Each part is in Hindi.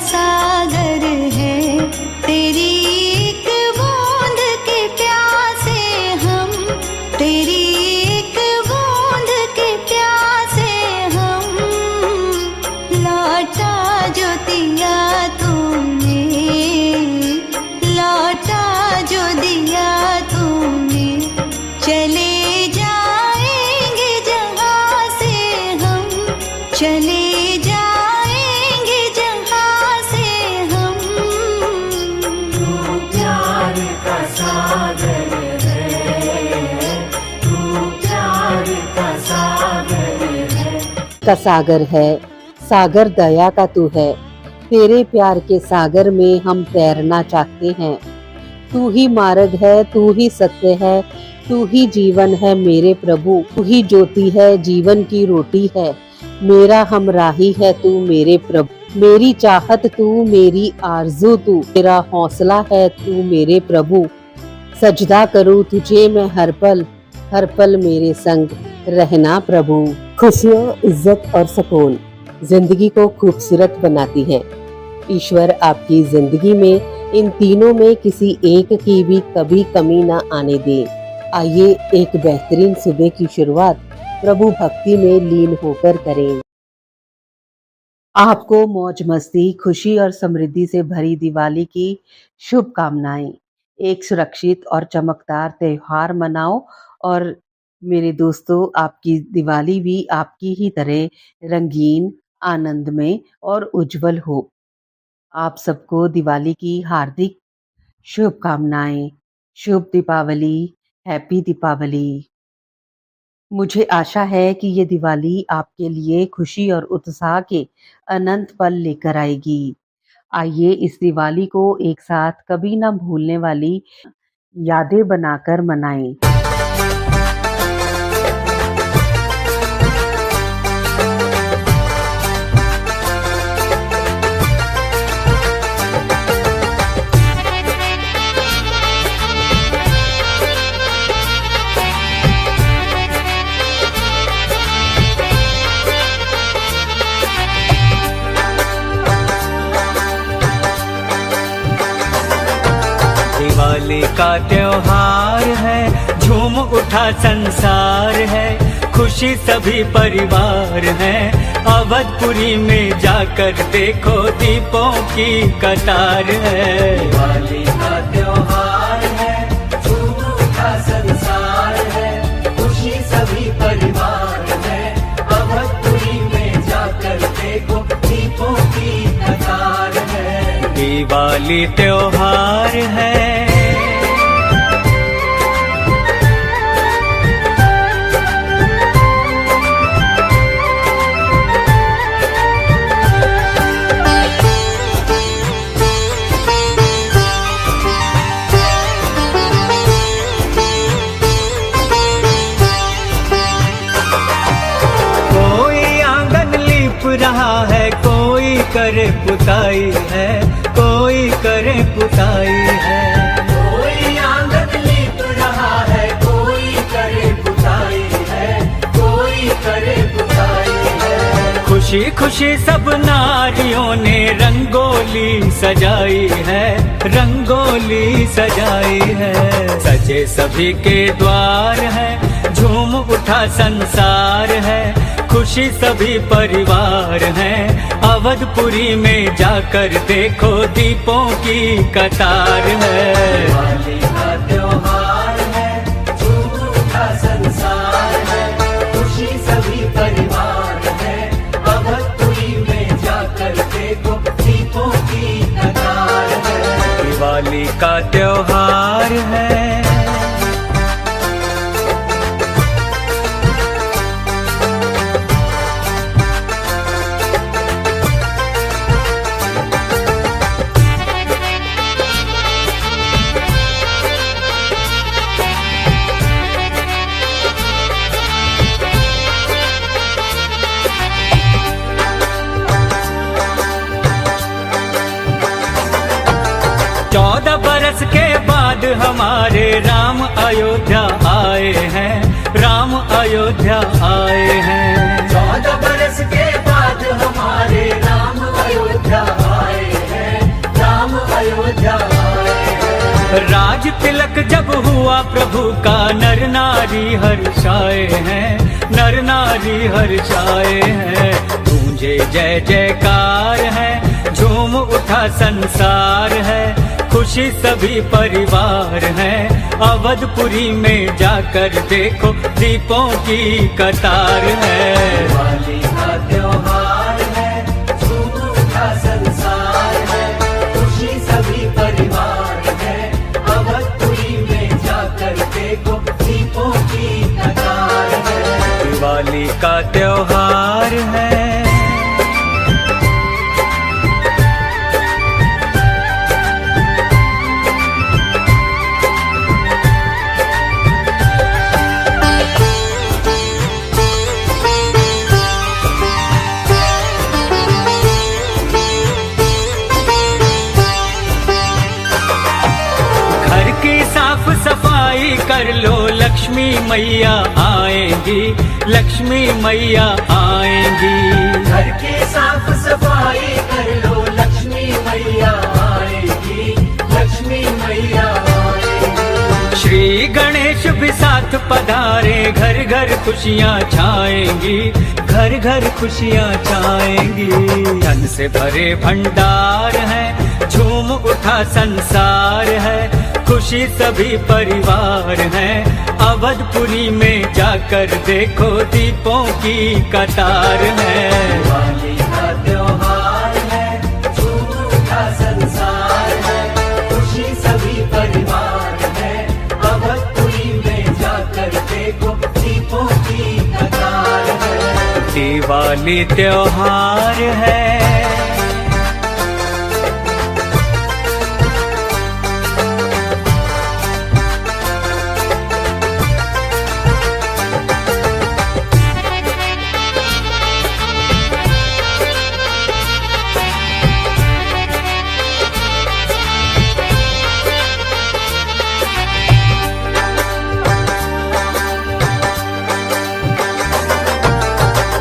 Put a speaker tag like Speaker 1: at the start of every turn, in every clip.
Speaker 1: सागर है, तेरी एक बूंद के प्यासे हम, तेरी एक बूंद के प्यासे हम। लौटा जो दिया तूने, लौटा जो दिया तूने, चले जाएंगे जहाँ से हम, चले जाएंगे जहाँ से हम।
Speaker 2: तू प्यार का सागर है, तू प्यार का सागर है।
Speaker 3: का सागर है, सागर दया का तू है। तेरे प्यार के सागर में हम तैरना चाहते हैं। तू ही मार्ग है, तू ही सत्य है, तू ही जीवन है मेरे प्रभु। तू ही ज्योति है, जीवन की रोटी है, मेरा हमराही है तू मेरे प्रभु। मेरी चाहत तू, मेरी आरज़ू तू, मेरा हौसला है तू मेरे प्रभु। सजदा करूँ तुझे मैं हर पल मेरे संग रहना प्रभु। खुशियाँ, इज्जत और सुकून जिंदगी को खूबसूरत बनाती हैं। ईश्वर आपकी जिंदगी में इन तीनों में किसी एक की भी कभी कमी ना आने दे। आइए एक बेहतरीन सुबह की शुरुआत प्रभु भक्ति में लीन होकर करें। आपको मौज मस्ती, खुशी और समृद्धि से भरी दिवाली की शुभकामनाएं। एक सुरक्षित और चमकदार त्योहार मनाओ और मेरे दोस्तों, आपकी दिवाली भी आपकी ही तरह रंगीन, आनंदमय और उज्जवल हो। आप सबको दिवाली की हार्दिक शुभकामनाएं। शुभ दीपावली, हैप्पी दीपावली। मुझे आशा है कि ये दिवाली आपके लिए खुशी और उत्साह के अनंत पल लेकर आएगी। आइए इस दिवाली को एक साथ कभी ना भूलने वाली यादें बनाकर मनाएं।
Speaker 4: दिवाली का त्योहार है, झूम उठा संसार है, खुशी सभी परिवार है। अवधपुरी में जाकर देखो दीपों की कतार है। दिवाली का त्योहार है, झूम उठा संसार है, खुशी सभी परिवार है। अवधपुरी में जाकर देखो दीपों की कतार है। दिवाली त्योहार है। रहा है कोई करे पुताई है, कोई करे पुताई है। कोई आंगन लीप रहा है, कोई करे पुताई है, कोई करे पुताई है। खुशी खुशी सब नारियों ने रंगोली सजाई है, रंगोली सजाई है। सजे सभी के द्वार है, झूम उठा संसार है, खुशी सभी परिवार हैं। अवधपुरी में जाकर देखो दीपों की कतार है। दिवाली का त्योहार है, झूम उठा संसार है, खुशी सभी परिवार है। अवधपुरी में जाकर देखो दीपों की कतार है। दिवाली का त्योहार है। बरस के बाद हमारे राम अयोध्या आए हैं, राम अयोध्या आए हैं।
Speaker 2: 14 बरस के बाद हमारे राम अयोध्या आए
Speaker 4: हुआ प्रभु का नर नारी हर्षाए हैं, नर नारी हर्षाए हैं। गूंजे जय जयकार है, झूम उठा संसार है, खुशी सभी परिवार है। अवधपुरी में जाकर देखो दीपों की कतार है।
Speaker 2: दिवाली का त्योहार है, झूम उठा संसार है, खुशी सभी परिवार है। अवधपुरी में जाकर देखो दीपों की कतार है।
Speaker 4: दिवाली का त्योहार है। घर की साफ सफाई कर लो, लक्ष्मी मैया आएंगी, लक्ष्मी मैया आएंगी।
Speaker 2: घर की साफ सफाई कर लो, लक्ष्मी मैया आएगी, लक्ष्मी मैया आएगी।
Speaker 4: श्री गणेश भी साथ पधारे, घर घर खुशियाँ छाएंगी, घर घर खुशियाँ छाएंगी। धन से भरे भंडार है, झूम उठा संसार है, खुशी सभी परिवार है। अवधपुरी में जाकर देखो दीपों की कतार है।
Speaker 2: दिवाली का त्योहार है, झूम उठा संसार है, खुशी सभी परिवार है। अवधपुरी में जाकर देखो दीपों की कतार है।
Speaker 4: दिवाली त्योहार है।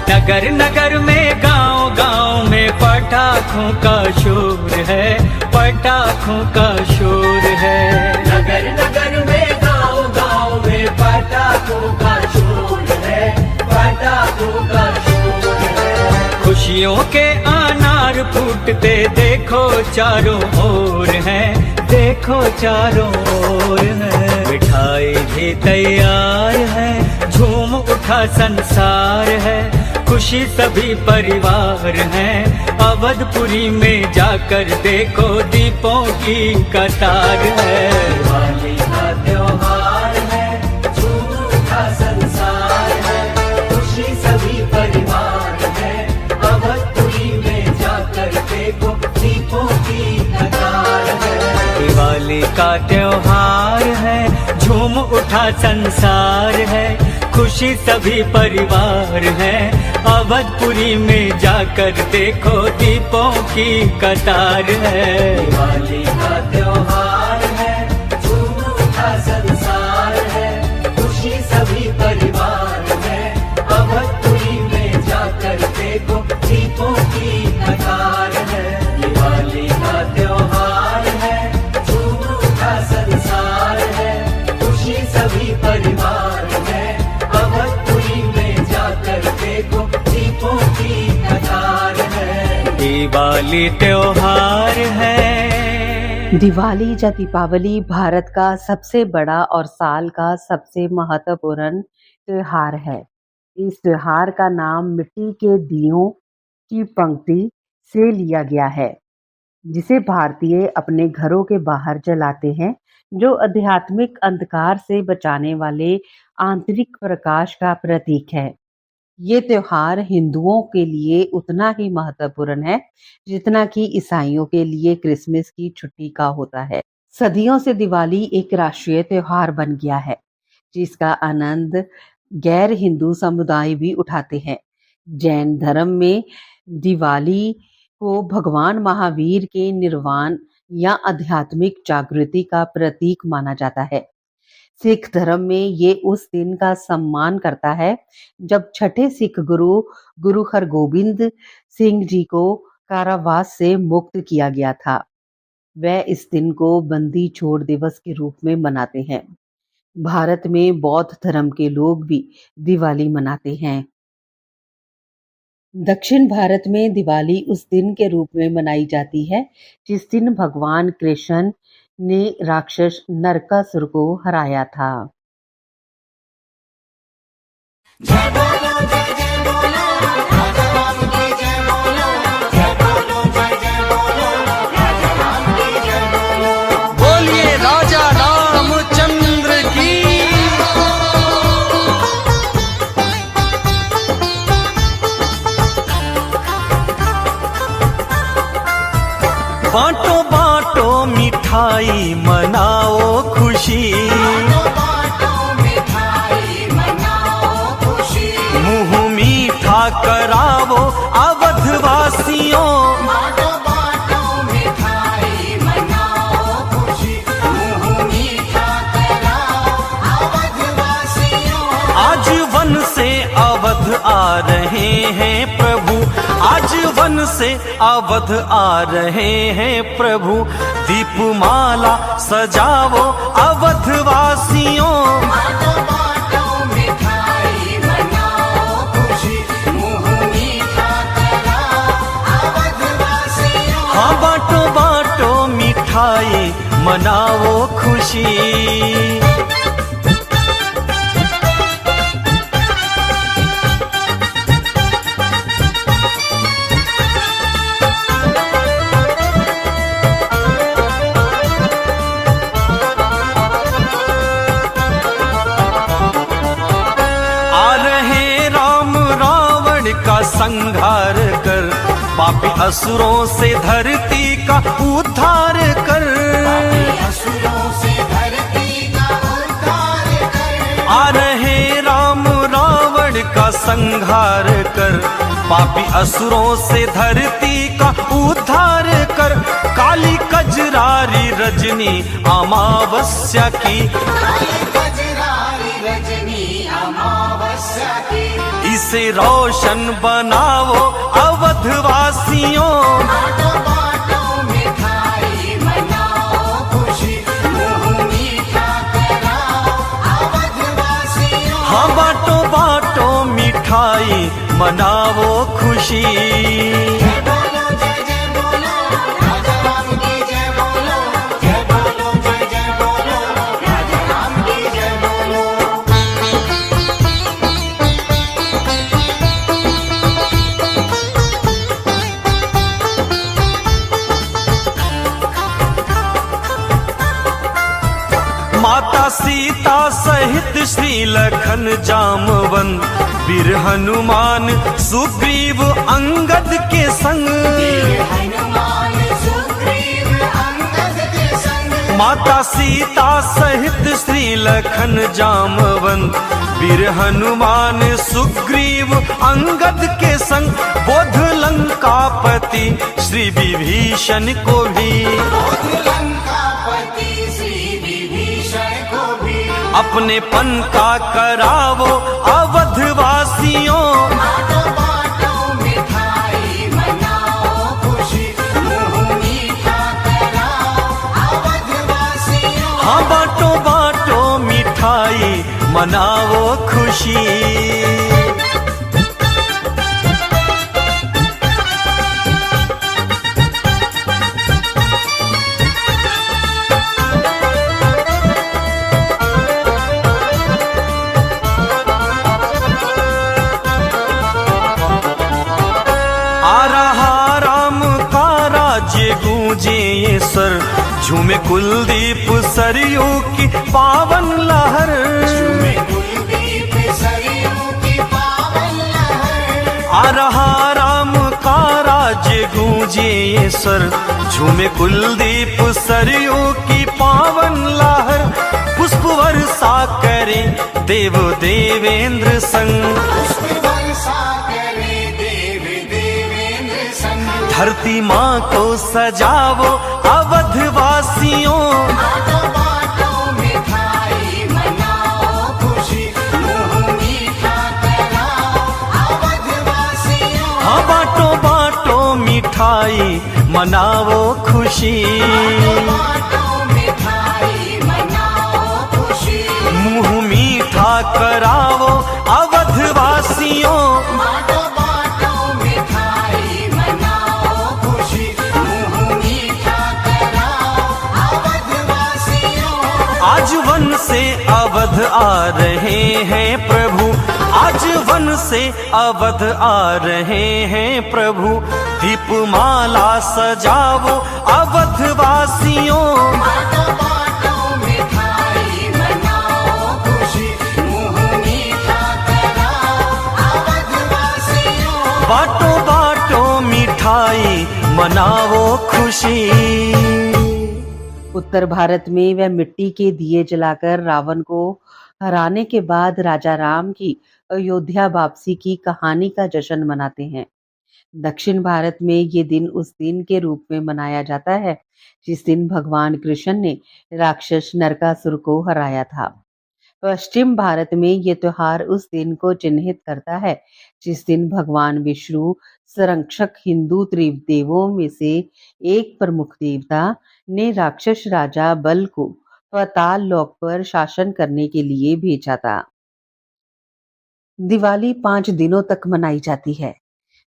Speaker 4: नगर नगर में गांव गांव में पटाखों का शोर है, पटाखों का शोर है।
Speaker 2: नगर नगर में गाँव गाँव में पटाखों का शोर है, पटाखों का शोर है।
Speaker 4: खुशियों के अनार फूटते देखो चारों ओर है, देखो चारों ओर है। मिठाई भी तैयार है, झूम उठा संसार है, खुशी सभी परिवार हैं। अवधपुरी में जाकर देखो दीपों की कतार है।
Speaker 2: दिवाली का त्योहार है, झूम उठा संसार है, खुशी सभी परिवार है। अवधपुरी में जाकर देखो दीपों की कतार है।
Speaker 4: दिवाली का त्योहार है, झूम उठा संसार है, खुशी सभी परिवार है। अवधपुरी में जाकर देखो दीपों की कतार है।
Speaker 2: दिवाली का त्योहार है, झूम उठा संसार है, खुशी सभी परिवार है। अवधपुरी में जाकर देखो दीपों की कतार है। दिवाली का त्योहार है, झूम उठा संसार है, खुशी सभी परिवार है। अवधपुरी में जाकर देखो दीपों की कतार है।
Speaker 4: दिवाली त्योहार है।
Speaker 3: दिवाली या दीपावली भारत का सबसे बड़ा और साल का सबसे महत्वपूर्ण त्योहार है। इस त्योहार का नाम मिट्टी के दियों की पंक्ति से लिया गया है, जिसे भारतीय अपने घरों के बाहर जलाते हैं, जो आध्यात्मिक अंधकार से बचाने वाले आंतरिक प्रकाश का प्रतीक है। ये त्योहार हिंदुओं के लिए उतना ही महत्वपूर्ण है जितना कि ईसाइयों के लिए क्रिसमस की छुट्टी का होता है। सदियों से दिवाली एक राष्ट्रीय त्योहार बन गया है, जिसका आनंद गैर हिंदू समुदाय भी उठाते हैं। जैन धर्म में दिवाली को भगवान महावीर के निर्वाण या आध्यात्मिक जागृति का प्रतीक माना जाता है। सिख धर्म में ये उस दिन का सम्मान करता है जब छठे सिख गुरु हरगोबिंद सिंह जी को कारावास से मुक्त किया गया था। वह इस दिन को बंदी छोड़ दिवस के रूप में मनाते हैं। भारत में बौद्ध धर्म के लोग भी दिवाली मनाते हैं। दक्षिण भारत में दिवाली उस दिन के रूप में मनाई जाती है जिस दिन भगवान कृष्ण ने राक्षस नरकासुर को हराया था।
Speaker 4: बोलिए राजा रामचंद्र की। बांटो बांटो मिठाई मनाओ खुशी, मुंह मीठा करावो अवधवासियों, आज वन से अवध आ रहे हैं प्रभु, आज वन से अवध आ रहे हैं प्रभु, दीपमाला सजावो अवधवासियों, हाँ बांटो बांटो मिठाई मनाओ खुशी। का संहार कर, पापी असुरों से धरती का उद्धार कर, आ रहे राम रावण का संहार कर, पापी असुरों से धरती का उद्धार कर, काली कजरारी रजनी अमावस्या की, इसे रोशन बनाओ अवधवासियों, हाँ बांटो बांटो मिठाई मनाओ खुशी। माता सीता सहित श्री लखन जामवंत, वीर हनुमान सुग्रीव अंगद के संग, माता सीता सहित श्री लखन जामवंत, वीर हनुमान सुग्रीव अंगद के संग, बोध लंकापति श्री विभीषण को भी, अपने पन का करावो अवधवासियों, हाँ बांटो बांटो मिठाई मनाओ खुशी। गूंजे ये सर, झूमे कुलदीप सरयू की पावन लहर, आ रहा राम का राज्य गूंजे ये सर, झूमे कुलदीप सरयू की पावन लहर, पुष्प वर्षा करे देव देवेंद्र संग, धरती माँ को सजावो अवधवासियों, हाँ बांटो बांटो मिठाई मनाओ खुशी। करावो अवधवासियों।
Speaker 2: बाटो बाटो मिठाई मनाओ खुशी मुंह मीठा कराओ अवधवासियों।
Speaker 4: आज वन से अवध आ रहे हैं प्रभु, आज वन से अवध आ रहे हैं प्रभु। दीपमाला सजाओ अवधवासियों।
Speaker 2: बाटो बाटो मिठाई मनाओ खुशी मुंह मीठा कराओ अवधवासियों।
Speaker 4: बाटो बाटो मिठाई मनाओ खुशी।
Speaker 3: उत्तर भारत में वह मिट्टी के दिए जलाकर रावण को हराने के बाद राजा राम की अयोध्या वापसी की कहानी का जश्न मनाते हैं। दक्षिण भारत में ये दिन उस दिन के रूप में मनाया जाता है जिस दिन भगवान कृष्ण ने राक्षस नरकासुर को हराया था। पश्चिम भारत में ये त्योहार उस दिन को चिन्हित करता है जिस दिन भगवान विष्णु संरक्षक हिंदू त्रिदेवों में से एक प्रमुख देवता ने राक्षस राजा बल को पाताल लोक पर शासन करने के लिए भेजा था। दिवाली 5 दिनों तक मनाई जाती है।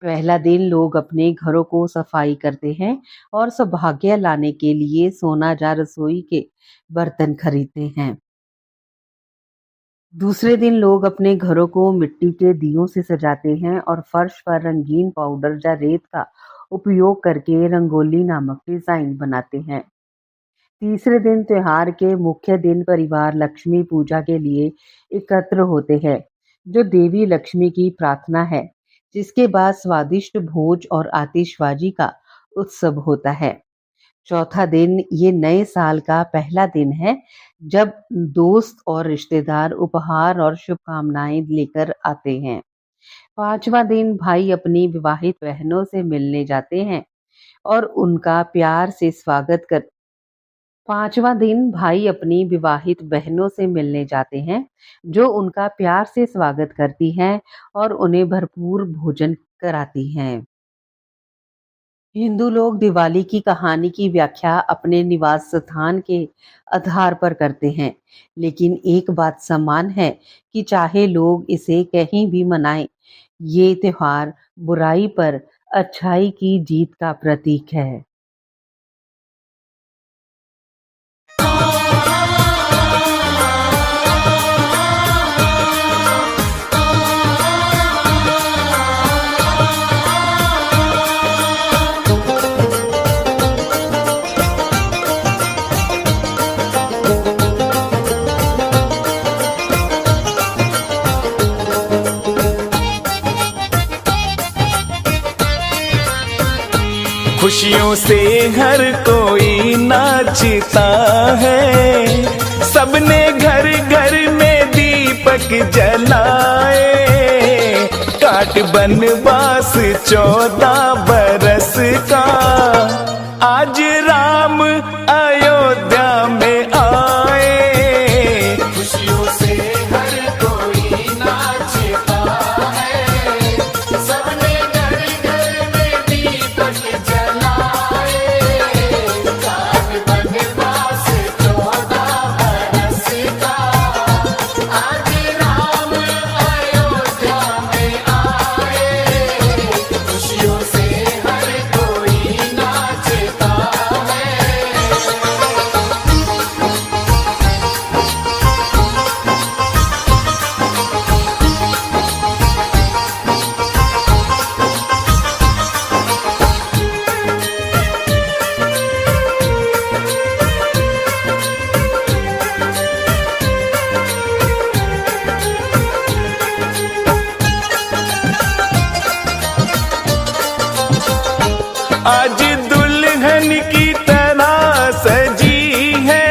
Speaker 3: पहला दिन लोग अपने घरों को सफाई करते हैं और सौभाग्य लाने के लिए सोना या रसोई के बर्तन खरीदते हैं। दूसरे दिन लोग अपने घरों को मिट्टी के दियों से सजाते हैं और फर्श पर रंगीन पाउडर या रेत का उपयोग करके रंगोली नामक डिजाइन बनाते हैं। तीसरे दिन त्योहार के मुख्य दिन परिवार लक्ष्मी पूजा के लिए एकत्र होते हैं जो देवी लक्ष्मी की प्रार्थना है, जिसके बाद स्वादिष्ट भोज और आतिशबाजी का उत्सव होता है। चौथा दिन ये नए साल का पहला दिन है जब दोस्त और रिश्तेदार उपहार और शुभकामनाएं लेकर आते हैं। पांचवा दिन भाई अपनी विवाहित बहनों से मिलने जाते हैं और उनका प्यार से स्वागत कर पांचवा दिन भाई अपनी विवाहित बहनों से मिलने जाते हैं जो उनका प्यार से स्वागत करती हैं और उन्हें भरपूर भोजन कराती हैं। हिंदू लोग दिवाली की कहानी की व्याख्या अपने निवास स्थान के आधार पर करते हैं, लेकिन एक बात समान है कि चाहे लोग इसे कहीं भी मनाएं, ये त्योहार बुराई पर अच्छाई की जीत का प्रतीक है।
Speaker 5: खुशियों से हर कोई नाचता है, सबने घर घर में दीपक जलाए। काट बनवास 14 बरस का आज राम अयोध्या में आए।
Speaker 2: खुशियों से हर कोई नाचता है, सबने घर घर में दीपक जलाए। काट बनवास 14 बरस का आज राम अयोध्या में आए। खुशियों से हर कोई नाचता है।
Speaker 5: आज दुल्हन की तरह सजी है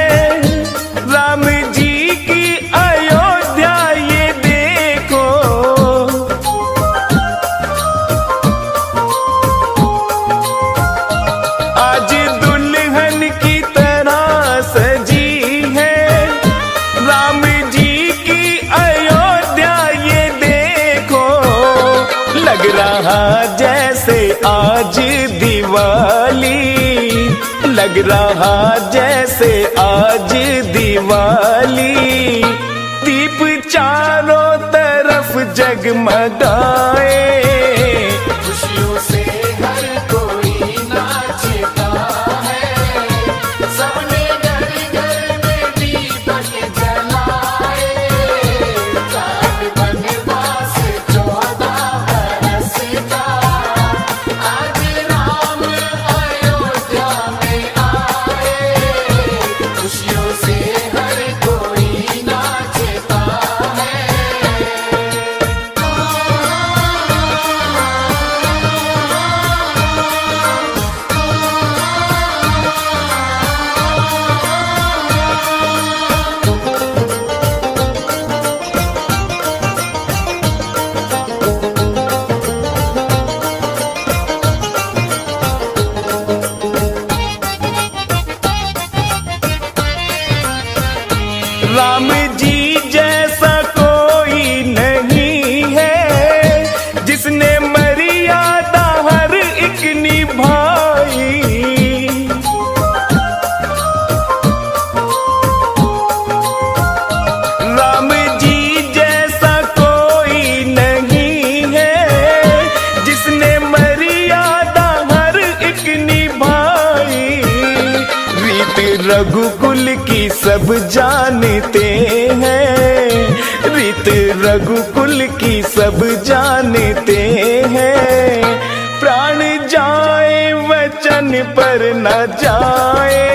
Speaker 5: राम जी की अयोध्या, ये देखो। आज दुल्हन की तरह सजी है राम जी की अयोध्या, ये देखो। लग रहा जैसे आज दिवाली, लग रहा जैसे आज दिवाली। दीप चारों तरफ जगमगाए।
Speaker 2: खुशियों से हर कोई नाचता है, सबने घर घर में दीपक जलाए। चाँद बनवास 14 बरस का, आज राम अयोध्या में आए। खुशियों से हर कोई नाचता है।
Speaker 5: राम जी जैसा कोई नहीं है, जिसने मर्यादा हर एक निभाई। राम जी जैसा कोई नहीं है, जिसने मर्यादा हर एक निभाई। रीत रघुकुल की सब जानते हैं, रीत रघुकुल की सब जानते हैं। प्राण जाए वचन पर न जाए।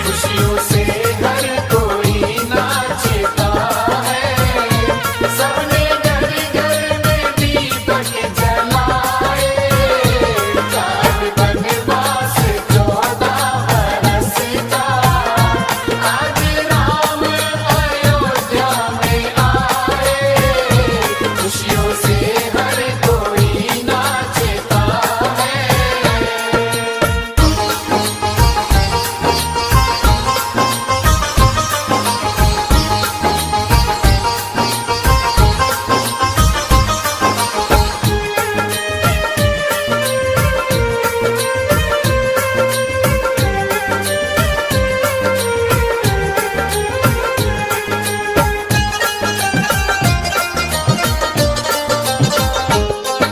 Speaker 2: खुशियों से हर कोई नाचता है, सबने घर घर में दीपक जलाए। चाँद बनवास 14 बरस का, आज राम अयोध्या में आए। खुशियों से हर कोई नाचता है।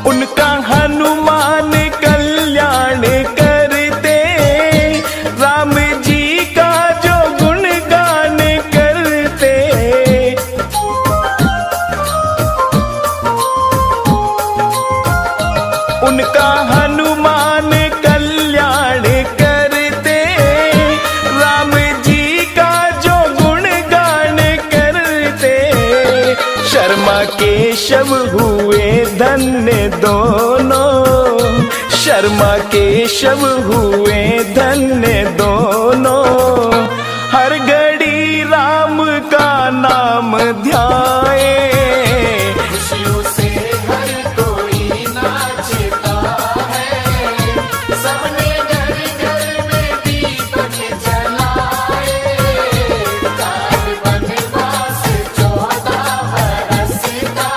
Speaker 5: उनका हनुमान कल्याण करते, राम जी का जो गुणगान करते। उनका हनुमान कल्याण करते, राम जी का जो गुणगान करते। शर्मा केशव हुए धन्य दोनों, शर्मा केशव हुए धन्य दोनों। हर घड़ी राम का नाम ध्याए।
Speaker 2: खुशियों से हर कोई नाचता है, सबने घर घर में दीपक जलाए। चाँद बनवास 14 बरस का,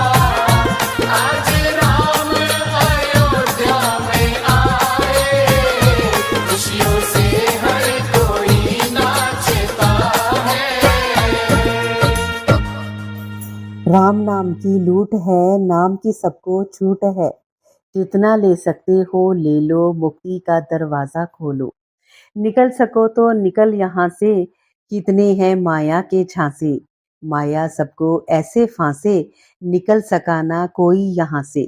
Speaker 2: आज राम अयोध्या में आए। खुशियों से हर कोई नाचता है।
Speaker 3: राम नाम की लूट है, नाम की सबको छूट है। जितना ले सकते हो ले लो, मुक्ति का दरवाजा खोलो। निकल सको तो निकल यहाँ से, कितने हैं माया के झांसे। माया सबको ऐसे फांसे, निकल सका ना कोई यहाँ से।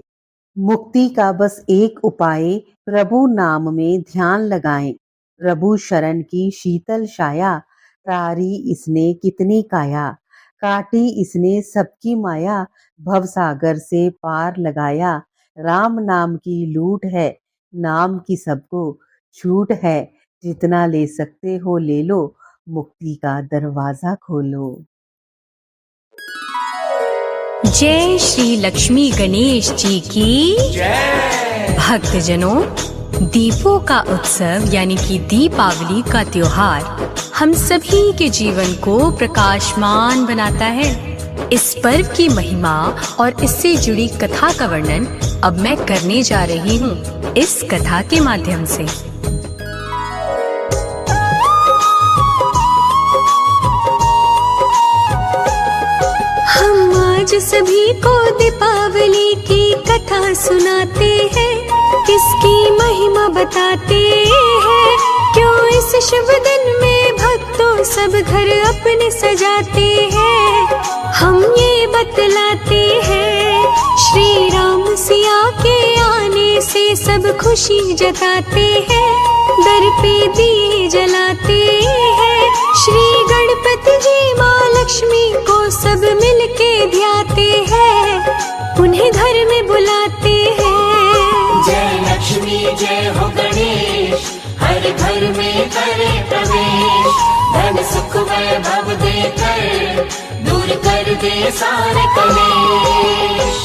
Speaker 3: मुक्ति का बस एक उपाय, प्रभु नाम में ध्यान लगाएं। प्रभु शरण की शीतल छाया, तारी इसने कितनी काया। काटी इसने सबकी माया, भवसागर से पार लगाया। राम नाम की लूट है, नाम की सबको छूट है। जितना ले सकते हो ले लो, मुक्ति का दरवाजा खोलो।
Speaker 6: जय श्री लक्ष्मी गणेश जी की जय। भक्तजनों, दीपों का उत्सव यानी कि दीपावली का त्योहार हम सभी के जीवन को प्रकाशमान बनाता है। इस पर्व की महिमा और इससे जुड़ी कथा का वर्णन अब मैं करने जा रही हूँ इस कथा के माध्यम से। हम आज सभी को दीपावली की कथा सुनाते हैं, इसकी महिमा बताते हैं। क्यों इस शुभ दिन में भक्तों सब घर अपने सजाते हैं, हम ये बतलाते हैं। श्री राम सिया के आने से सब खुशी जताते हैं, दर पे दिए जलाते हैं। श्री गणपति जी माँ लक्ष्मी को सब मिलके ध्याते हैं, उन्हें घर में बुलाते हैं।
Speaker 2: जय लक्ष्मी जय हो गणेश, हर घर में करे प्रवेश। धन सुख वैभव देकर दूर कर दे सारे कलेश।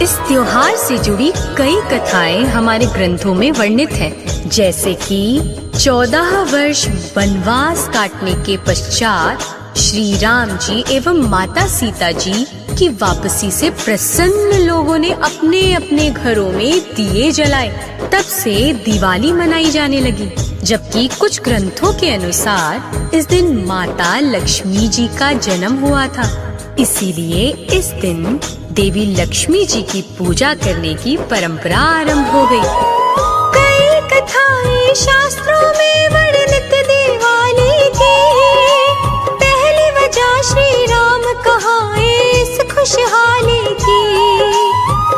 Speaker 6: इस त्योहार से जुड़ी कई कथाएं हमारे ग्रंथों में वर्णित हैं, जैसे कि 14 वर्ष वनवास काटने के पश्चात श्री राम जी एवं माता सीता जी की वापसी से प्रसन्न लोगों ने अपने अपने घरों में दिए जलाए। तब से दिवाली मनाई जाने लगी। जबकि कुछ ग्रंथों के अनुसार इस दिन माता लक्ष्मी जी का जन्म हुआ था, इसीलिए इस दिन देवी लक्ष्मी जी की पूजा करने की परंपरा आरंभ हो गई।
Speaker 1: कई कथाएं शास्त्रों में वर्णित दिवाली की, पहली वजह श्री राम कहाँ इस खुशहाली की।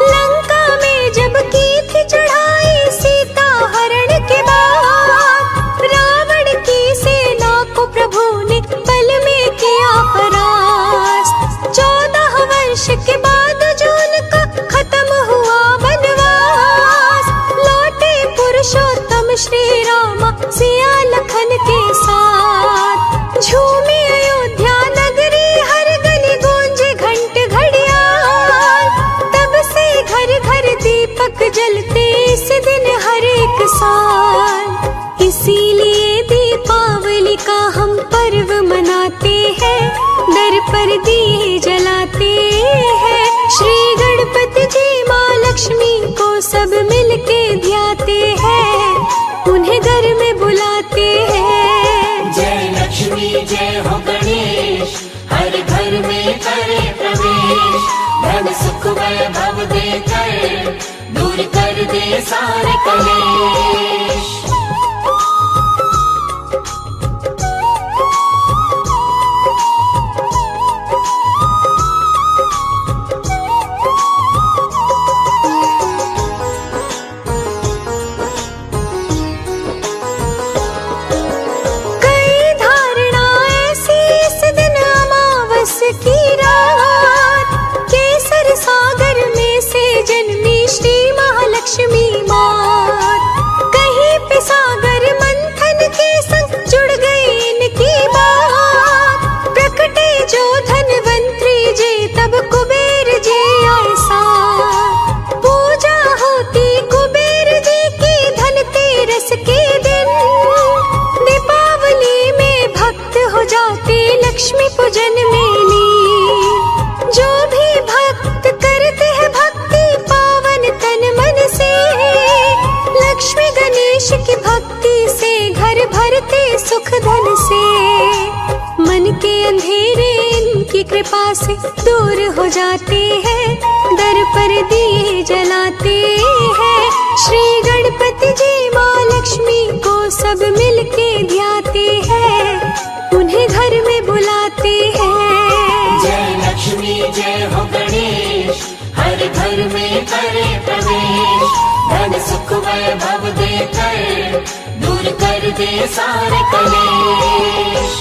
Speaker 1: लंका में जब की थी चढ़ाई सीता हरण के बाद, रावण की सेना को प्रभु ने पल में किया परास्त। 14 वर्ष के बाद खत्म हुआ वनवास, लौटे पुरुषोत्तम श्री राम सिया लखन के साथ। झूमी अयोध्या नगरी, हर गली गूंजे घंट घड़ियाल। तब से घर घर दीपक जलते इस दिन हर एक साल। इसीलिए दीपावली का हम पर्व मनाते हैं, दर पर दिए जलाते हैं। श्री गणपति जी माँ लक्ष्मी को सब मिलके ध्याते हैं, उन्हें घर में बुलाते हैं।
Speaker 2: जय लक्ष्मी जय हो गणेश, हर घर में करे प्रवेश। धन सुख वैभव देकर दूर कर दे सारे कलेश।
Speaker 1: लक्ष्मी पूजन में लीन, जो भी भक्त करते हैं भक्ति पावन तन मन से। लक्ष्मी गणेश की भक्ति से घर भरते सुख धन से। मन के अंधेरे इनकी कृपा से दूर हो जाते हैं, दर पर दिए जलाते हैं। श्री गणपति जी माँ लक्ष्मी को सब मिलके ध्याते हैं, उन्हें घर में बुलाते हैं।
Speaker 2: जय लक्ष्मी जय हो गणेश, हर घर में करे प्रवेश। धन सुख वैभव देकर दूर कर दे सारे कलेश।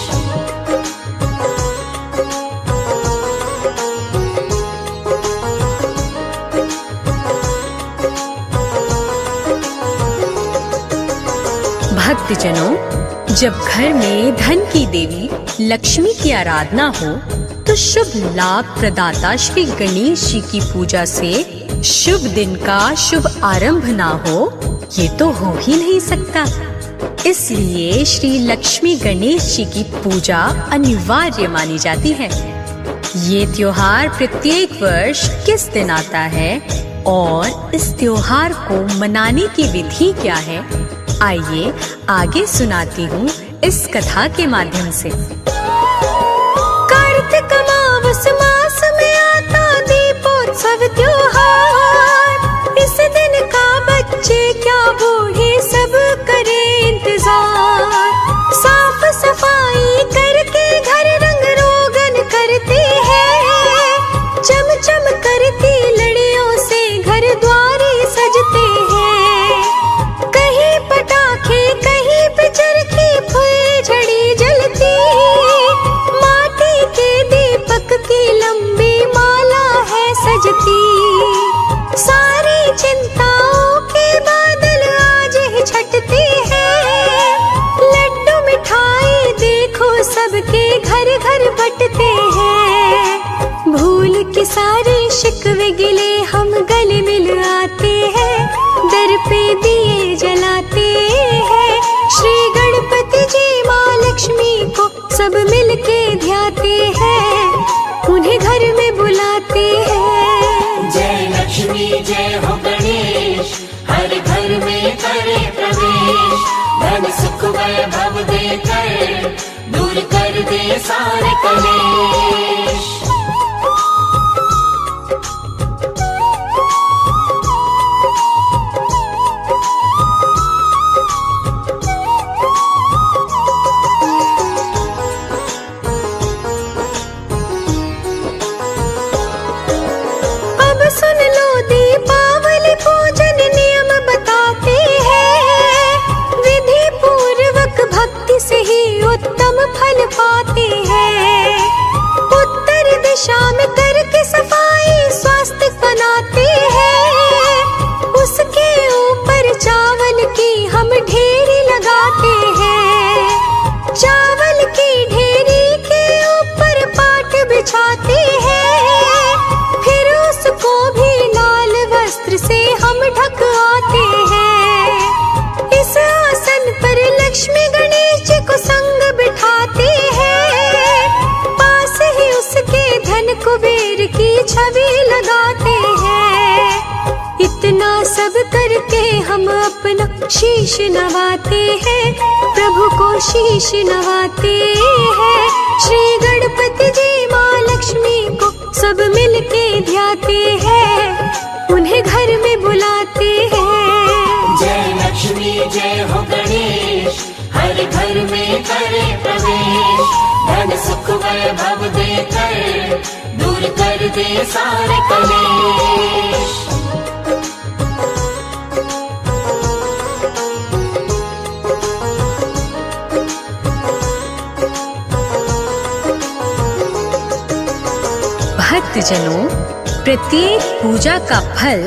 Speaker 6: भक्तजनों, जब घर में धन की देवी लक्ष्मी की आराधना हो तो शुभ लाभ प्रदाता श्री गणेश जी की पूजा से शुभ दिन का शुभ आरंभ ना हो, ये तो हो ही नहीं सकता। इसलिए श्री लक्ष्मी गणेश जी की पूजा अनिवार्य मानी जाती है। ये त्योहार प्रत्येक वर्ष किस दिन आता है, और इस त्योहार को मनाने की विधि क्या है, आइए आगे सुनाती हूँ इस कथा के माध्यम से।
Speaker 1: कार्तिक अमावस मास में आता दीपोत्सव त्योहार। इस दिन का बच्चे क्या बूढ़े सब करे इंतजार। साफ सफाई करके घर रंग रोगन करते हैं। चम चम करती लड़ियों से घर द्वारे सजते हैं। कहीं पटाखे कहीं पे चरखी फुलझड़ी जलती। माटी के दीपक की लंबी माला है सजती। सारी चिंताओं के बादल आज ही छटते हैं। लड्डू मिठाई देखो सबके घर घर बटते हैं। भूल के सारे शिकवे गिले हम गले मिल आते हैं। दर पे दिए जलाते हैं। श्री गणपति जी माँ लक्ष्मी को सब मिल के ध्याते हैं। उन्हें घर में बुलाते हैं।
Speaker 2: जय लक्ष्मी जय हो गणेश, हर घर में करे प्रवेश। धन सुख वैभव देकर दूर कर दे सारे कलेश।
Speaker 1: अब सुन लो दीपावली पूजन नियम बताते हैं। विधि पूर्वक भक्ति से ही उत्तम फल पाते हैं। उत्तर दिशा में करके सफाई स्वास्थ्य बनाते हैं। उसके ऊपर चावल की हम ढेरी लगाते हैं। चावल की ढेरी के ऊपर पाट बिछाते हैं। फिर उसको भी लाल वस्त्र से हम ढक आते हैं। इस आसन पर लक्ष्मी गणेश जी को संग बिठाते हैं। पास ही उसके धन कुबेर की छवि लगाते हैं। इतना सब करके हम अपना शीश नवाते हैं। प्रभु को शीश नवाते हैं। श्री गणपति जी माँ लक्ष्मी को सब मिल के ध्याते हैं। उन्हें घर में बुलाते हैं।
Speaker 2: जय लक्ष्मी जय हो गणेश, हर घर में करे प्रवेश। धन सुख वैभव देकर दूर कर दे सारे कलेश।
Speaker 6: भक्तजनों, प्रत्येक पूजा का फल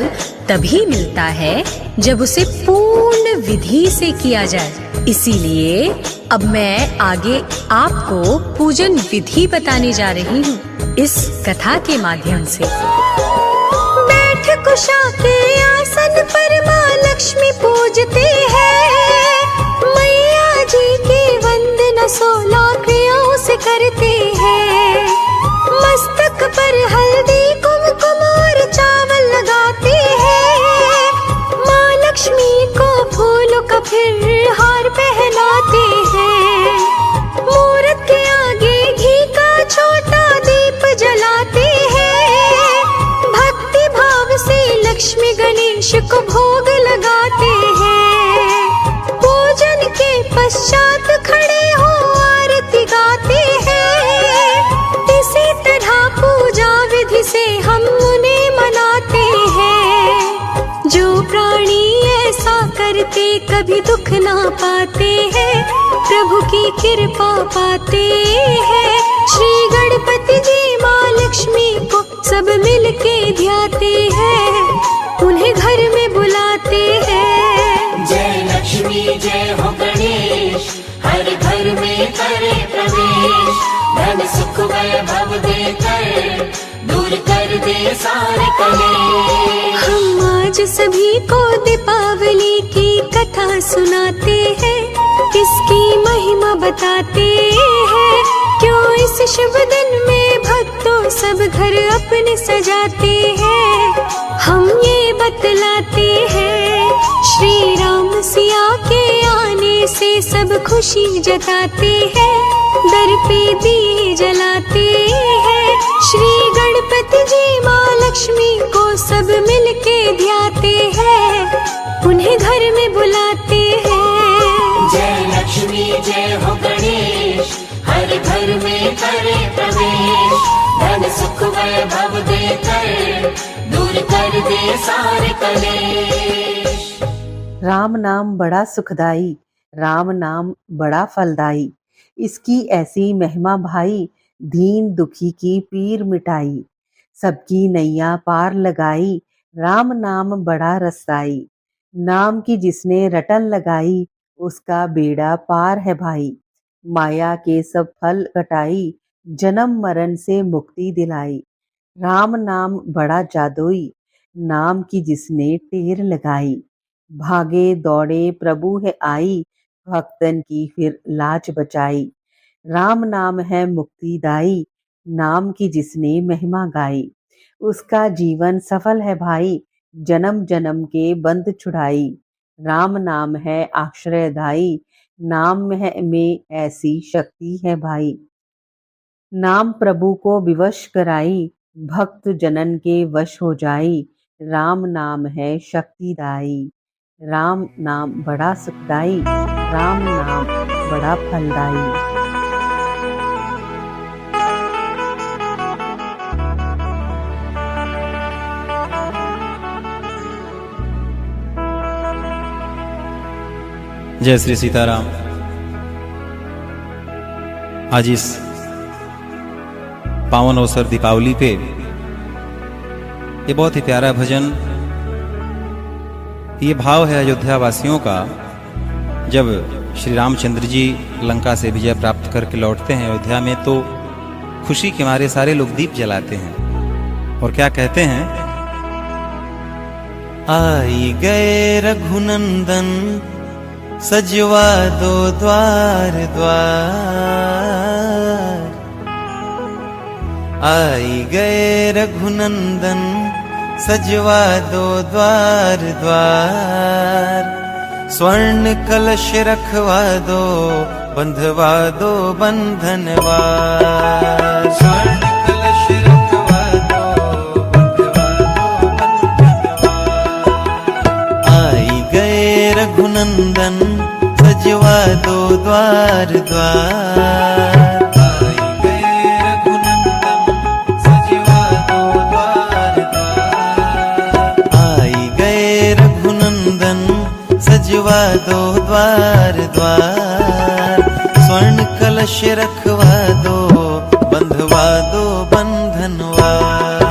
Speaker 6: तभी मिलता है जब उसे पूर्ण विधि से किया जाए। इसीलिए अब मैं आगे आपको पूजन विधि बताने जा रही हूँ इस कथा के माध्यम से।
Speaker 1: बैठ कुशा के आसन पर माँ लक्ष्मी पूजते हैं। मैया जी की वंदना 16 क्रियाओं से करते हैं। मस्तक पर हल्दी कुमकुम और चावल लगाते हैं। माँ लक्ष्मी को फूलों का फिर हार पहनाते हैं। मूरत के आगे घी का छोटा दीप जलाते हैं। भक्ति भाव से लक्ष्मी गणेश को भोग लगाते हैं। पूजन के पश्चात खड़े हो आरती गाते हैं। इसी तरह पूजा विधि से हम उन्हें मनाते हैं। जो प्राणी ऐसा करते कभी दुख ना पाते हैं। प्रभु की कृपा पाते हैं। श्री गणपति जी माँ लक्ष्मी को सब मिल के ध्याते हैं। उन्हें घर में बुलाते हैं।
Speaker 2: जय लक्ष्मी जय हो गणेश, हर घर में करे प्रवेश। धन सुख वैभव देकर दूर कर दे सारे कलेश।
Speaker 1: हम आज सभी को दीपावली की कथा सुनाते हैं। इसकी महिमा बताते हैं। क्यों इस शुभ दिन में भक्तों सब घर अपने सजाते हैं। हम ये सब खुशी जताते हैं, दर पे दिए जलाते हैं। श्री गणपति जी माँ लक्ष्मी को सब मिलके ध्याते हैं, उन्हें घर में बुलाते हैं।
Speaker 2: जय लक्ष्मी जय हो गणेश, हर घर में करे प्रवेश। धन सुख वैभव देकर दूर कर दे सारे कलेश।
Speaker 3: राम नाम बड़ा सुखदाई, राम नाम बड़ा फलदाई। इसकी ऐसी महिमा भाई, दीन दुखी की पीर मिटाई। सबकी नैया पार लगाई, राम नाम बड़ा रसाई। नाम की जिसने रटन लगाई, उसका बेड़ा पार है भाई। माया के सब फल कटाई, जन्म मरण से मुक्ति दिलाई। राम नाम बड़ा जादुई, नाम की जिसने टेर लगाई। भागे दौड़े प्रभु है आई, भक्तन की फिर लाज बचाई। राम नाम है मुक्तिदाई, नाम की जिसने महिमा गाई। उसका जीवन सफल है भाई, जन्म जन्म के बंध छुड़ाई। राम नाम है आश्रयदायी, नाम में ऐसी शक्ति है भाई। नाम प्रभु को विवश कराई, भक्त जनन के वश हो जाई। राम नाम है शक्तिदायी। राम नाम बड़ा सुखदाई, राम नाम बड़ा फलदाई।
Speaker 7: जय श्री सीताराम। आज इस पावन अवसर दीपावली पे ये बहुत ही प्यारा भजन, ये भाव है अयोध्या वासियों का। जब श्री रामचंद्र जी लंका से विजय प्राप्त करके लौटते हैं अयोध्या में, तो खुशी के मारे सारे लोग दीप जलाते हैं और क्या कहते हैं, आई गए रघुनंदन सजवा दो द्वार द्वार। आई गए रघुनंदन सजवा दो द्वार द्वार। स्वर्ण कलश रखवा दो, बंधवा दो बंधनवार। स्वर्ण कलश रखवा दो, बंधवा दो बंधनवार। आई गए रघुनंदन सजवा दो द्वार द्वार। सजवा दो द्वार द्वार। स्वर्ण कलश रखवा दो, बंधवा दो बंधनवार।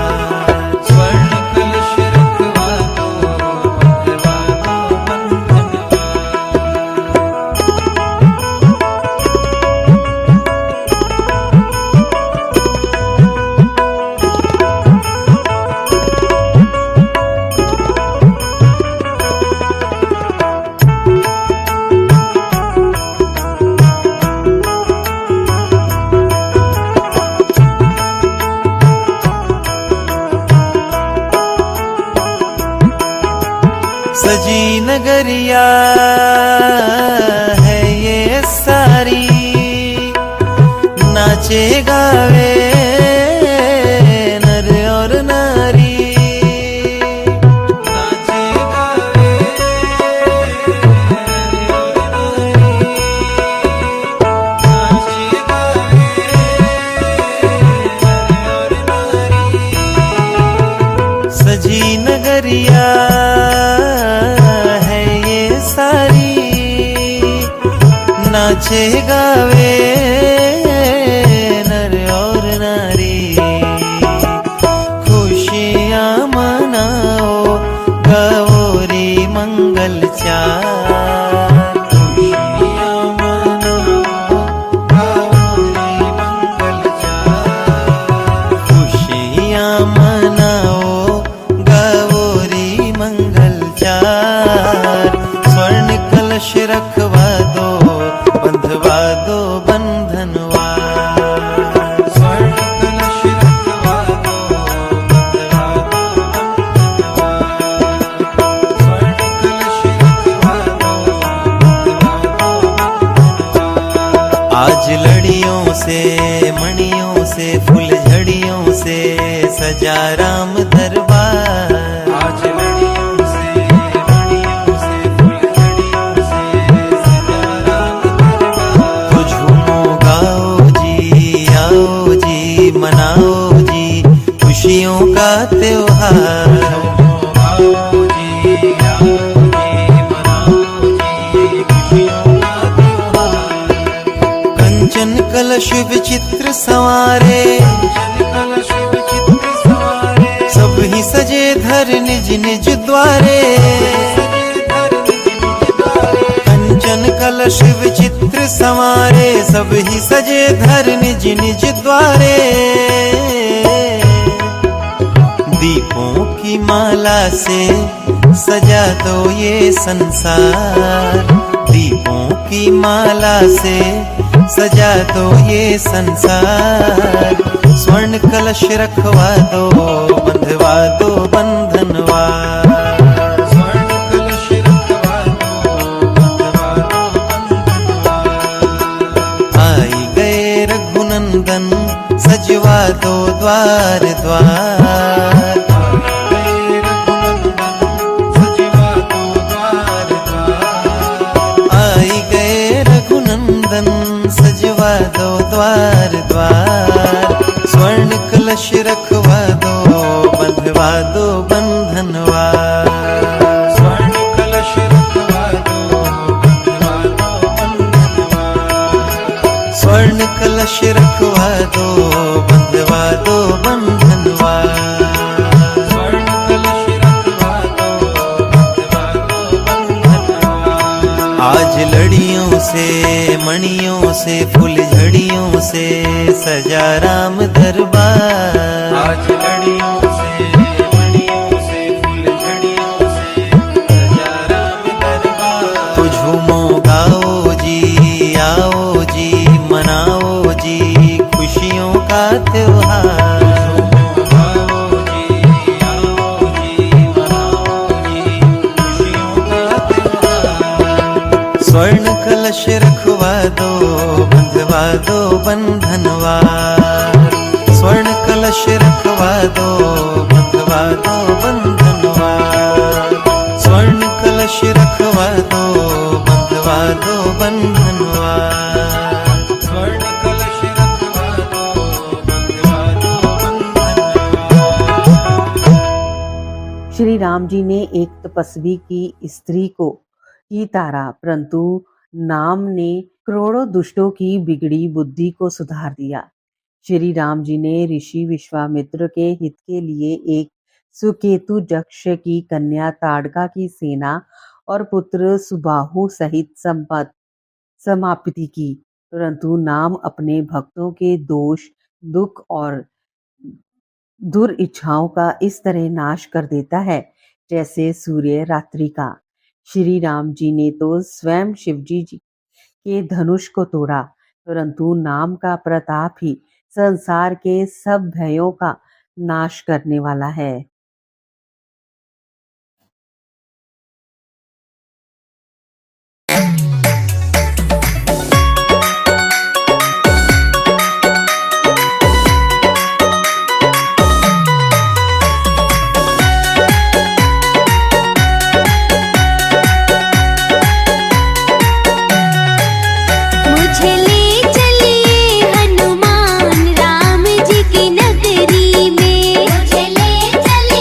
Speaker 7: स्वर्ण कलश रखवा दो, बंधवा दो बंधनवार। सजी नगरिया है ये सारी, नाचे गावे नर और नारी। नाचे गावे नर और नारी। नाचे गावे नर और नारी। सजी नगरिया नाचे गावे नर और नारी। खुशियाँ मनाओ गाओ रे मंगल चार। खुशियाँ मनाओ गाओ रे मंगल चार। खुशियाँ मनाओ गाओ रे मंगल चार। स्वर्ण कलश रखवा दो, बंधवा दो बंधनवार।
Speaker 8: से मणियों से फुलझड़ियों से सजा राम दरबार।
Speaker 5: आज लड़ियों से मणियों से फुलझड़ियों से सजा राम दरबार।
Speaker 8: तो झूमो गाओ जी, आओ जी, मनाओ जी खुशियों का त्योहार।
Speaker 5: आओ जी, आओ जी, मनाओ जी खुशियों का त्योहार।
Speaker 8: कंचन कलश विचित्र संवारे,
Speaker 5: कलश विचित्र सवारे,
Speaker 8: सब ही सजे धर निज निज द्वारे। कंचन कलश विचित्र संवारे, सब ही सजे धर निज निज द्वारे। दीपों की माला से सजा दो ये संसार। दीपों की माला से सजा दो ये संसार। स्वर्ण कलश रखवा दो, बंधवा दो बंधनवार।
Speaker 5: स्वर्ण कलश रखवा दो, बंधवा दो बंधनवार।
Speaker 8: आई गए रघुनंदन सजवा दो द्वार द्वार। आई गए रघुनंदन सजवा दो द्वार द्वार। स्वर्ण कलश रखवा दो, बंधवा दो बंधनवार।
Speaker 5: स्वर्ण कलश रखवा दो, बंधवा दो बंधनवार।
Speaker 8: स्वर्ण कलश रखवा दो, बंधवा दो बंधनवार।
Speaker 5: स्वर्ण कलश रखवा दो, बंधवा दो बंधनवार।
Speaker 8: आज लड़ियों से मणियों से फुलझड़ियों से सजा राम दरबार।
Speaker 5: आज लड़ियों से मणियों से फुलझड़ियों से सजा राम दरबार।
Speaker 8: तो झूमो गाओ जी, आओ जी, मनाओ जी खुशियों का त्योहार।
Speaker 5: आओ जी, आओ जी, मनाओ जी खुशियों का त्योहार।
Speaker 8: स्वर्ण कलश रखवा दो, बंधवा दो बंधनवार। स्वर्ण कलश रखवा दो, बंधवा दो बंधनवार। स्वर्ण कलश रखवा दो, बंधवा दो बंधनवार।
Speaker 5: स्वर्ण कलश रखवा दो, बंधवा दो बंधनवार।
Speaker 3: श्री राम जी ने एक तपस्वी की स्त्री को ही तारा, परंतु नाम ने करोड़ों दुष्टों की बिगड़ी बुद्धि को सुधार दिया। श्री राम जी ने ऋषि विश्वामित्र के हित के लिए एक सुकेतु जक्ष की कन्या ताड़का की सेना और पुत्र सुबाहु सहित संपत्ति समाप्ति की, परंतु नाम अपने भक्तों के दोष, दुख और दुर्इच्छाओं का इस तरह नाश कर देता है जैसे सूर्य रात्रि का। श्री राम जी ने तो स्वयं शिव जी के धनुष को तोड़ा, परंतु नाम का प्रताप ही संसार के सब भयों का नाश करने वाला है।
Speaker 1: मुझे ले चलिए हनुमान राम जी की नगरी में। मुझे ले चलिए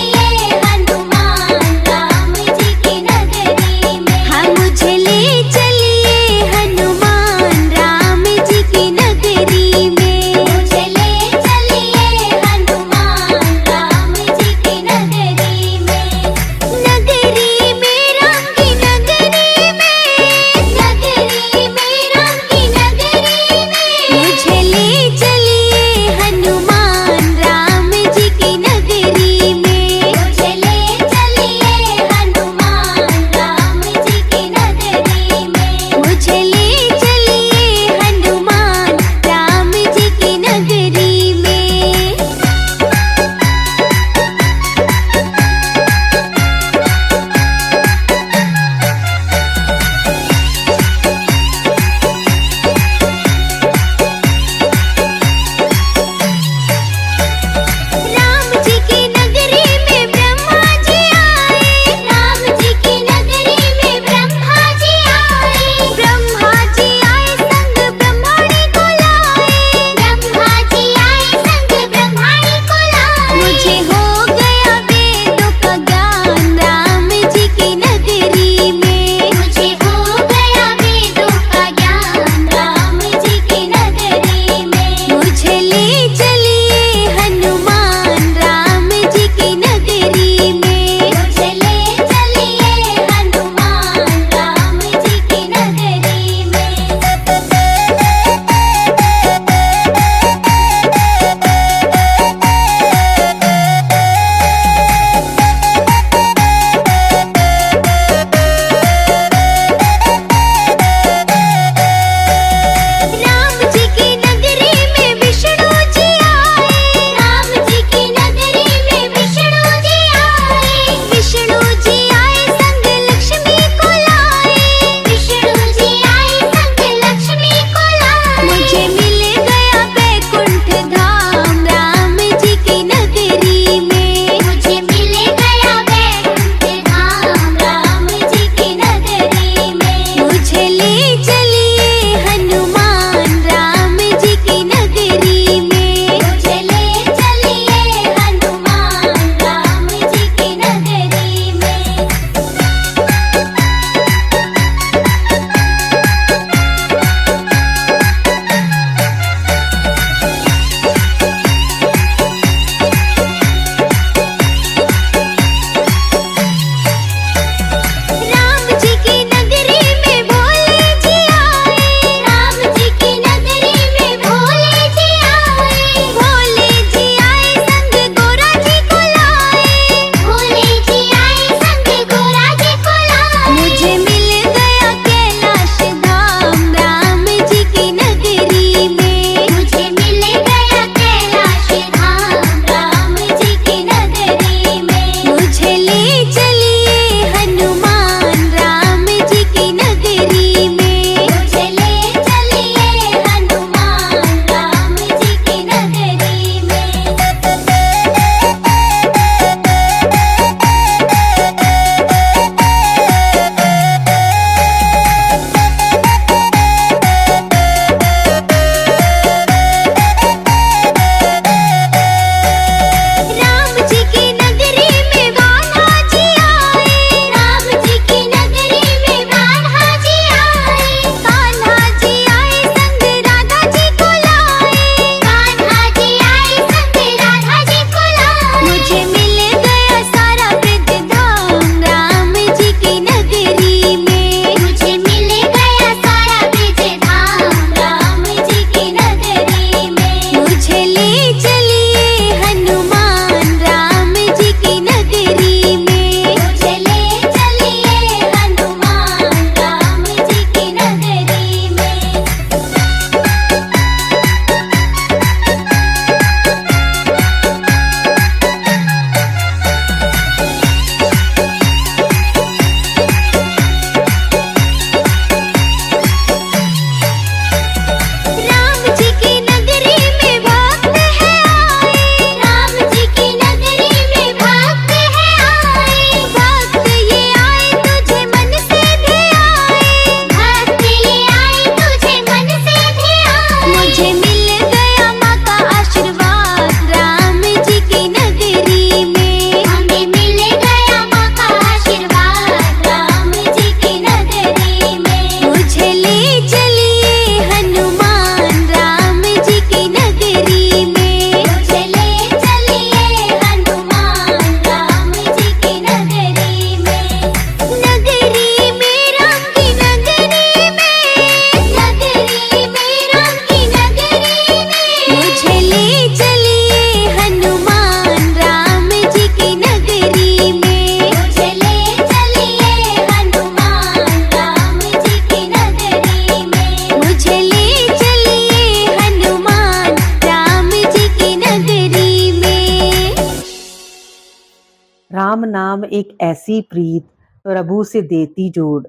Speaker 3: राम नाम एक ऐसी प्रीत प्रभु से देती जोड़।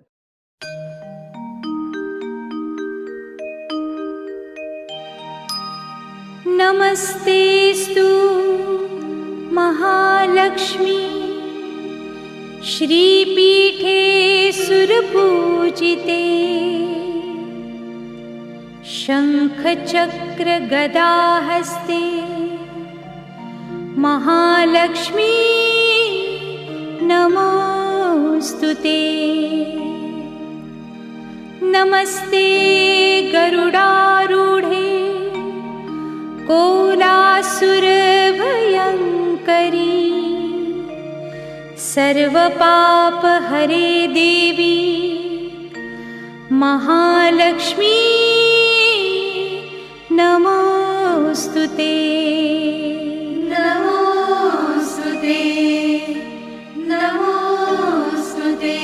Speaker 1: नमस्तेस्तु महालक्ष्मी श्रीपीठे सुरपूजिते शंखचक्र गदाहस्ते महालक्ष्मी नमोस्तुते। नमस्ते गरुडारूढे कोलासुरभयङ्करी सर्वपापहरे देवी महालक्ष्मी नमोस्तुते। नमोस्तुते नमोस्तुते।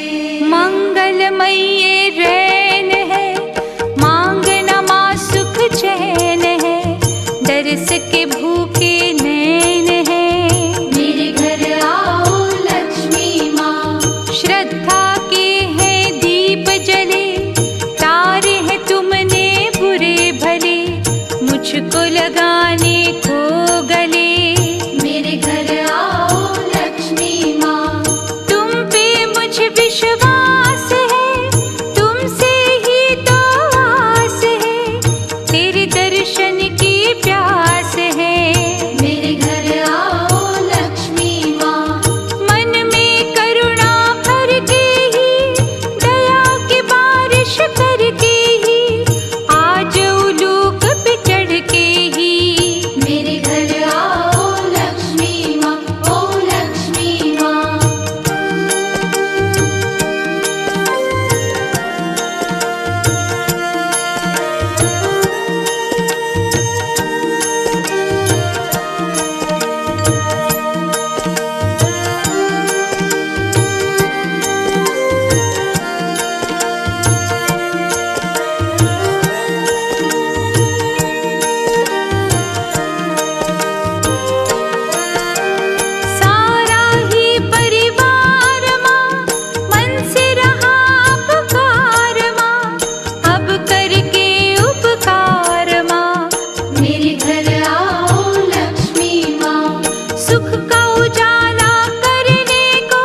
Speaker 1: मंगलमयी रैन है मांगना माँ सुख चैन है दरस के भूखे नैन है मेरे घर आओ लक्ष्मी माँ। श्रद्धा के हैं दीप जले तारे हैं तुमने बुरे भले मुझको लगाने को गले मेरे घर आओ लक्ष्मी माँ। तुम पे मुझे विश्वास है तुमसे ही तो आस है तेरे दर्शन की प्यास है मेरे घर आओ लक्ष्मी माँ। मन में करुणा भर के ही दया की बारिश करके ही आज उलूक पे चढ़ के ही मेरे घर आओ लक्ष्मी माँ। ओ लक्ष्मी माँ। सारा ही परिवार माँ मन से रहा पुकार माँ अब करके उपकार माँ मेरे घर आओ लक्ष्मी माँ। सुख का उजाला करने को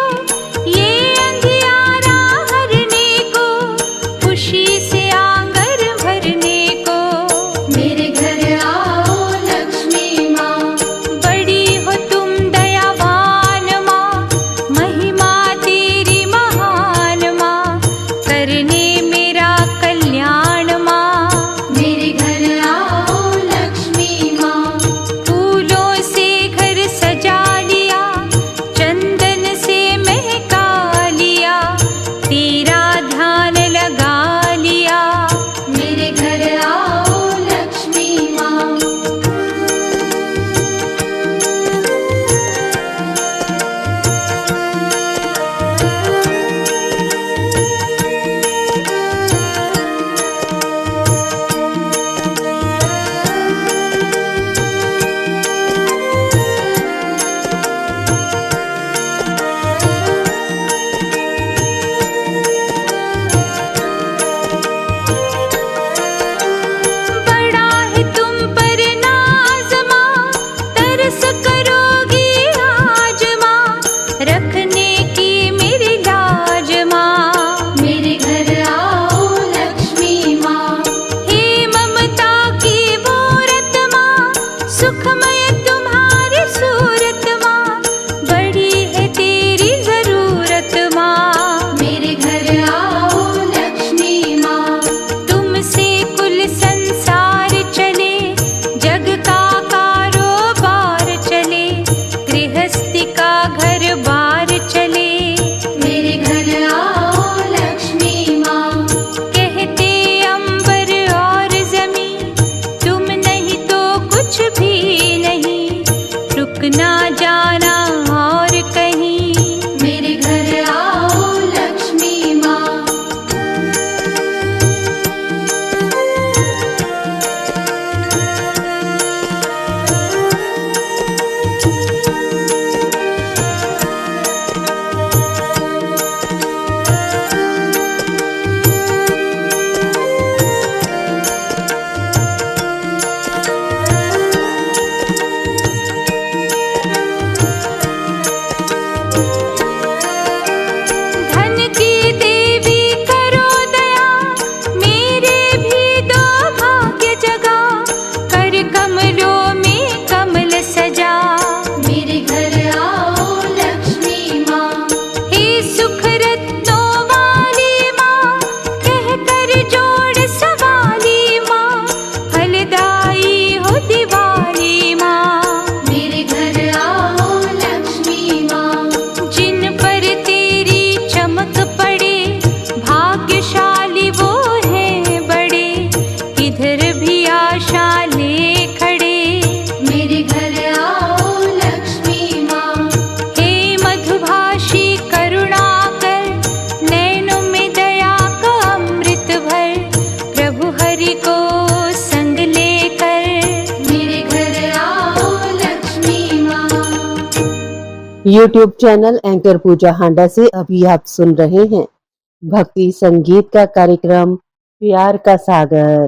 Speaker 1: ये अंधियारा हरने को खुशी से आंगन भरने को मेरे घर आओ लक्ष्मी माँ। बड़ी हो तुम दयावान माँ महिमा तेरी महान माँ करने मेरा कल्याण माँ मेरे घर आओ लक्ष्मी माँ। फूलों से घर सजा लिया चंदन से महका लिया तेरा ध्यान लगा लिया मेरे घर आओ लक्ष्मी माँ। बड़ा है तुम पर नाज माँ तरस करोगी आज माँ रखने की मेरी लाज माँ मेरे घर आओ लक्ष्मी माँ। हे ममता की मूरत माँ सुखमय तुम्हारी सूरत माँ बड़ी है तेरी जरूरत माँ मेरे घर आओ लक्ष्मी माँ। तुमसे कुल संसार चले जग का कारोबार चले गृहस्थी का घर बार चले मेरे घर आओ लक्ष्मी माँ। कहते अंबर और जमीन तुम नहीं तो कुछ भी
Speaker 3: YouTube चैनल एंकर पूजा हांडा से अभी आप सुन रहे हैं भक्ति संगीत का कार्यक्रम प्यार का सागर।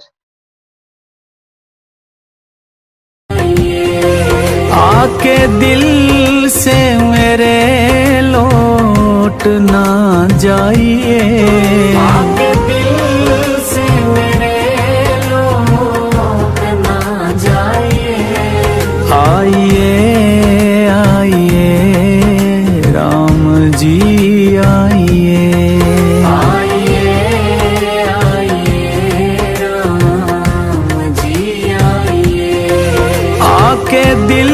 Speaker 4: आके दिल से मेरे लौट ना जाइए, आके दिल से मेरे लौट ना जाइए। आइए आइए राम जी आइए, आइए आइए राम जी आइए। आके दिल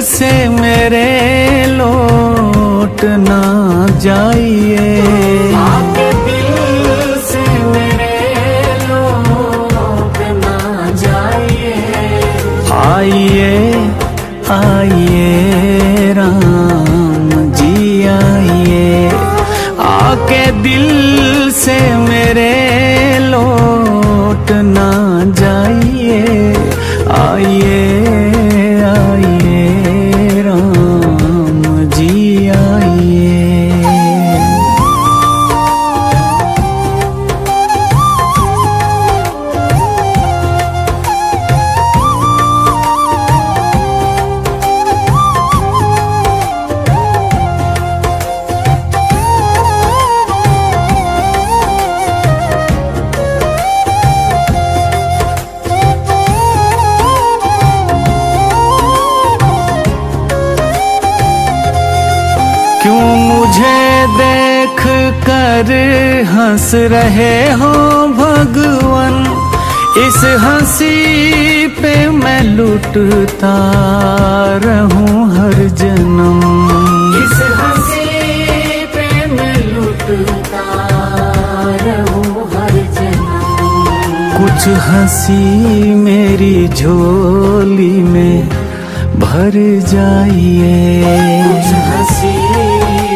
Speaker 4: से मेरे लौट ना जाइए, आके दिल से मेरे लौट ना जाइए। आइए आइए राम जी आइए, आके दिल से मेरे लौट ना जाइए। आइए आइए राम जी आइए। क्यों मुझे देख कर हंस रहे हो भगवान, इस हंसी पे मैं लुटता रहूं हर जन्म, इस हंसी पे मैं लुटता रहूं हर जन्म। कुछ हंसी मेरी झोली में भर जाइए, कुछ हंसी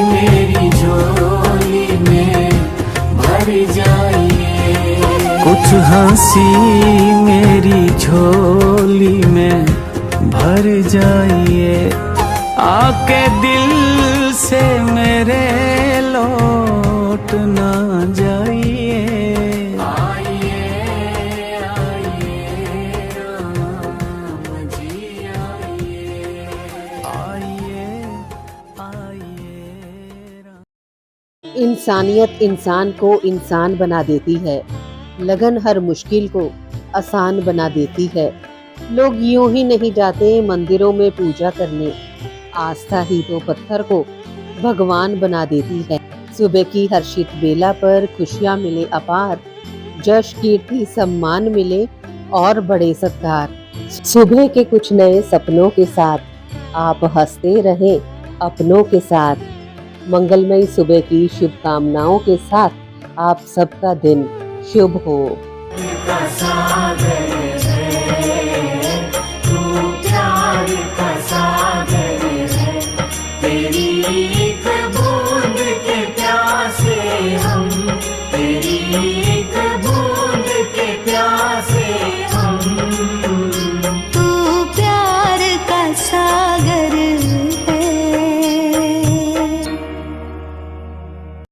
Speaker 4: मेरी झोली में भर जाइए। कुछ हंसी मेरी झोली में भर जाइए। आके दिल से मेरे लौट ना जाइए। आइए आइए राम जी आइए, आइए आइए राम।
Speaker 3: इंसानियत इंसान को इंसान बना देती है, लगन हर मुश्किल को आसान बना देती है। लोग यूं ही नहीं जाते मंदिरों में पूजा करने, आस्था ही तो पत्थर को भगवान बना देती है। सुबह की हर्षित बेला पर खुशियां मिले अपार, जश कीर्ति सम्मान मिले और बड़े सत्कार। सुबह के कुछ नए सपनों के साथ आप हंसते रहे अपनों के साथ। मंगलमयी सुबह की शुभकामनाओं के साथ आप सबका दिन शुभ हो।